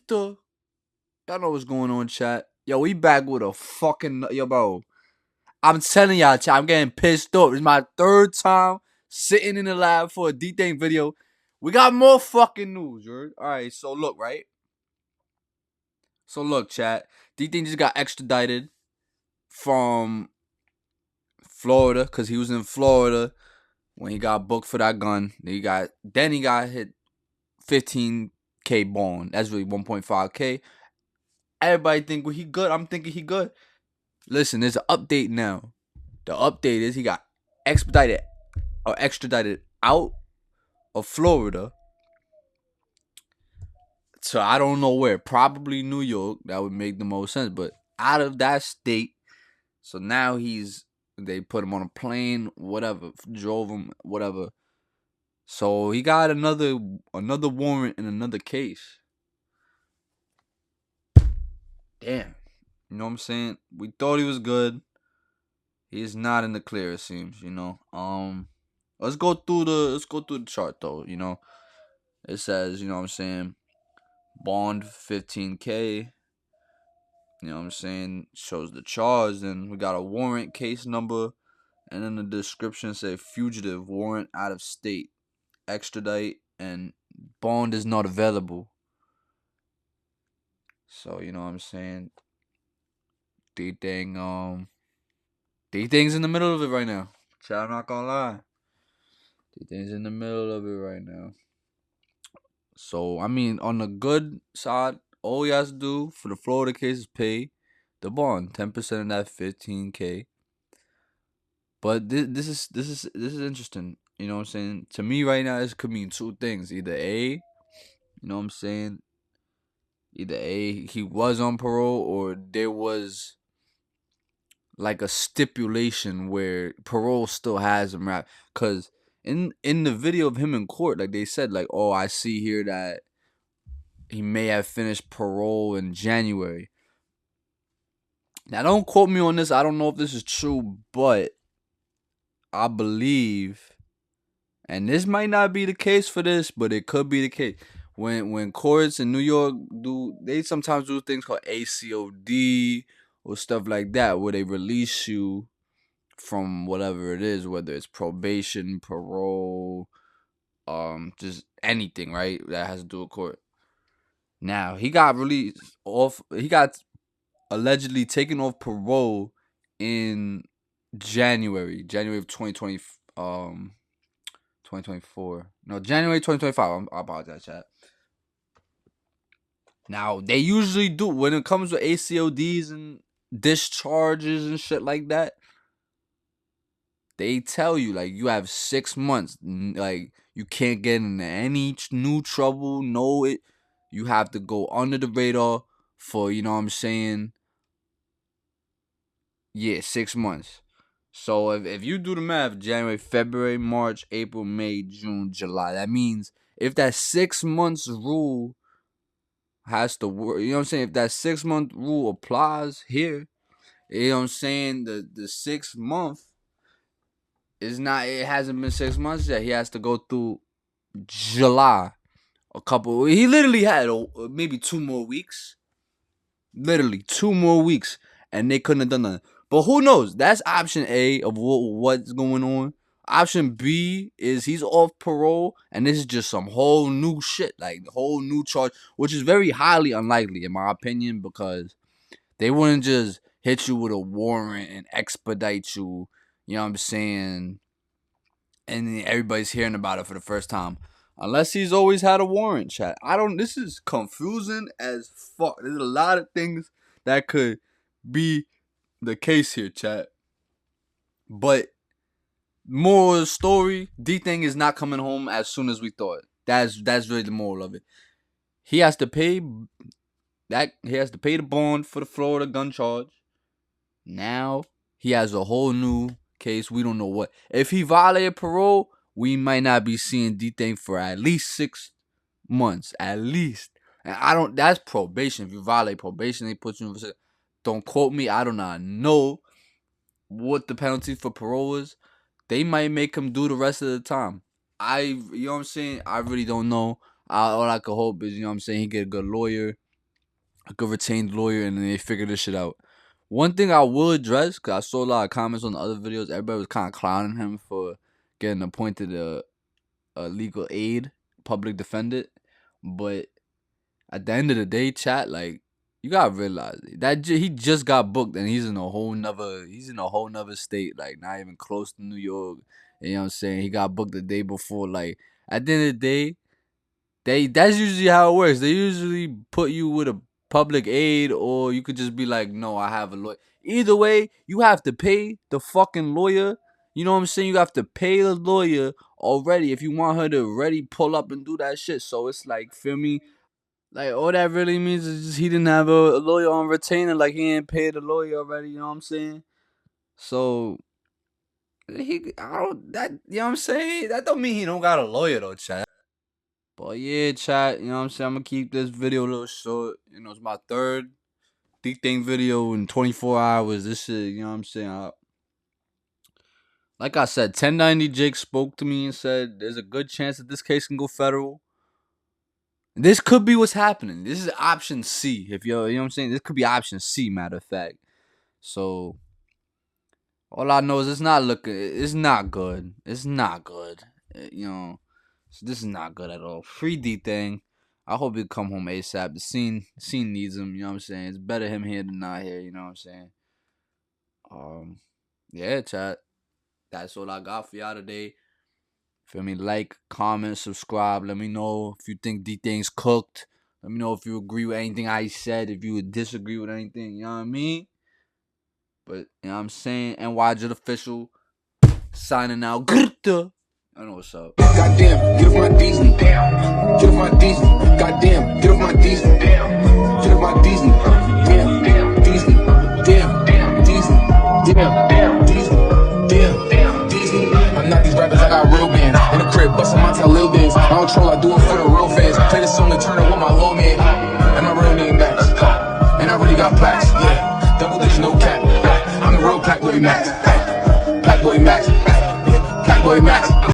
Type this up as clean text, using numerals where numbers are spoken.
Y'all know what's going on, chat. Yo, we back with a fucking bro. I'm telling y'all, chat. I'm getting pissed off. It's my third time sitting in the lab for a Dthang video. We got more fucking news, right? All right, so look, right? So look, chat. Dthang just got extradited from Florida because he was in Florida when he got booked for that gun. Then he got hit 15K bond. That's really 1.5K. Everybody think he good. I'm thinking he good. Listen, there's an update now. The update is he got extradited out of Florida. So I don't know where. Probably New York. That would make the most sense. But out of that state. So now they put him on a plane, whatever, drove him, whatever. So he got another warrant in another case. Damn. You know what I'm saying? We thought he was good. He's not in the clear, it seems, you know. Let's go through the chart though, you know. It says, you know what I'm saying, bond 15K. You know what I'm saying? Shows the charge, and we got a warrant case number, and then the description say fugitive, warrant out of state, extradite, and bond is not available. So, you know what I'm saying? Dthang's in the middle of it right now. Chat, I'm not gonna lie. Dthang's in the middle of it right now. So, I mean, on the good side, all he has to do for the Florida case is pay the bond, 10% of that 15K. But this is interesting. You know what I'm saying? To me right now, this could mean two things. Either A, you know what I'm saying? Either A, he was on parole, or there was like a stipulation where parole still has him wrapped. Cause in the video of him in court, like they said, like, oh, I see here that he may have finished parole in January. Now, don't quote me on this. I don't know if this is true, but I believe, and this might not be the case for this, but it could be the case. When courts in New York they sometimes do things called ACOD or stuff like that, where they release you from whatever it is, whether it's probation, parole, just anything, right? That has to do with court. Now, he got released off. He got allegedly taken off parole in January of 2024. No, January 2025. I apologize, chat. Now, they usually do, when it comes to ACODs and discharges and shit like that, they tell you, like, you have 6 months. Like, you can't get into any new trouble. You have to go under the radar for, you know what I'm saying, 6 months. So if you do the math, January, February, March, April, May, June, July, that means if that 6 months rule has to work, you know what I'm saying? If that 6 month rule applies here, you know what I'm saying? The 6 month is not, it hasn't been 6 months yet. He has to go through July. He literally had maybe 2 more weeks. Literally 2 more weeks, and they couldn't have done nothing. But who knows? That's option A of what's going on. Option B is he's off parole, and this is just some whole new shit, like whole new charge, which is very highly unlikely in my opinion, because they wouldn't just hit you with a warrant and expedite you. You know what I'm saying? And everybody's hearing about it for the first time. Unless he's always had a warrant, chat. This is confusing as fuck. There's a lot of things that could be the case here, chat. But moral of the story, Dthang is not coming home as soon as we thought. That's really the moral of it. He has to pay the bond for the Florida gun charge. Now he has a whole new case. We don't know what. If he violated parole, we might not be seeing Dthang for at least 6 months. At least. And that's probation. If you violate probation, they put you in for. Don't quote me. I do not know what the penalty for parole is. They might make him do the rest of the time. You know what I'm saying? I really don't know. All I could hope is, you know what I'm saying, he get a good lawyer. a good retained lawyer, and then they figure this shit out. One thing I will address, because I saw a lot of comments on the other videos, everybody was kind of clowning him for getting appointed a legal aid, public defendant. But at the end of the day, chat, like, you gotta realize that he just got booked and he's in a whole nother state, like not even close to New York. You know what I'm saying? He got booked the day before. Like, at the end of the day, that's usually how it works. They usually put you with a public aid, or you could just be like, no, I have a lawyer. Either way, you have to pay the fucking lawyer. You know what I'm saying? You have to pay the lawyer already if you want her to already pull up and do that shit. So it's like, feel me? Like, all that really means is just he didn't have a lawyer on retainer. Like, he ain't paid the lawyer already. You know what I'm saying? So I don't, that, you know what I'm saying? That don't mean he don't got a lawyer though, chat. But yeah, chat, you know what I'm saying? I'm gonna keep this video a little short. You know, it's my third Dthang video in 24 hours. This shit, you know what I'm saying? Like I said, 1090 Jake spoke to me and said there's a good chance that this case can go federal. This could be what's happening. This is option C. If you know what I'm saying? This could be option C, matter of fact. So all I know is it's not good. It's not good. You know, so this is not good at all. Free Dthang. I hope he come home ASAP. The scene needs him, you know what I'm saying? It's better him here than not here, you know what I'm saying? Yeah, chat. That's all I got for y'all today. Feel me? Like, comment, subscribe. Let me know if you think Dthang's cooked. Let me know if you agree with anything I said, if you would disagree with anything, you know what I mean? But, you know what I'm saying? NYDrillOfficial signing out. I know what's up. Goddamn, get off my Disney. Get off my Disney. Goddamn, get off my Disney. Get off my Disney. Damn, Disney. Damn, Disney. Damn, Disney. Damn, Disney. I'm not these rappers, I got real bands. In the crib, bustin' my tail, lil bands. I don't troll, I do it for the real fans. Play this song to turn up with my low man. And my real name Max. And I really got plaques, yeah. Double digit, no cap. I'm the real Black Boy Max. Black Boy Max. Black Boy Max.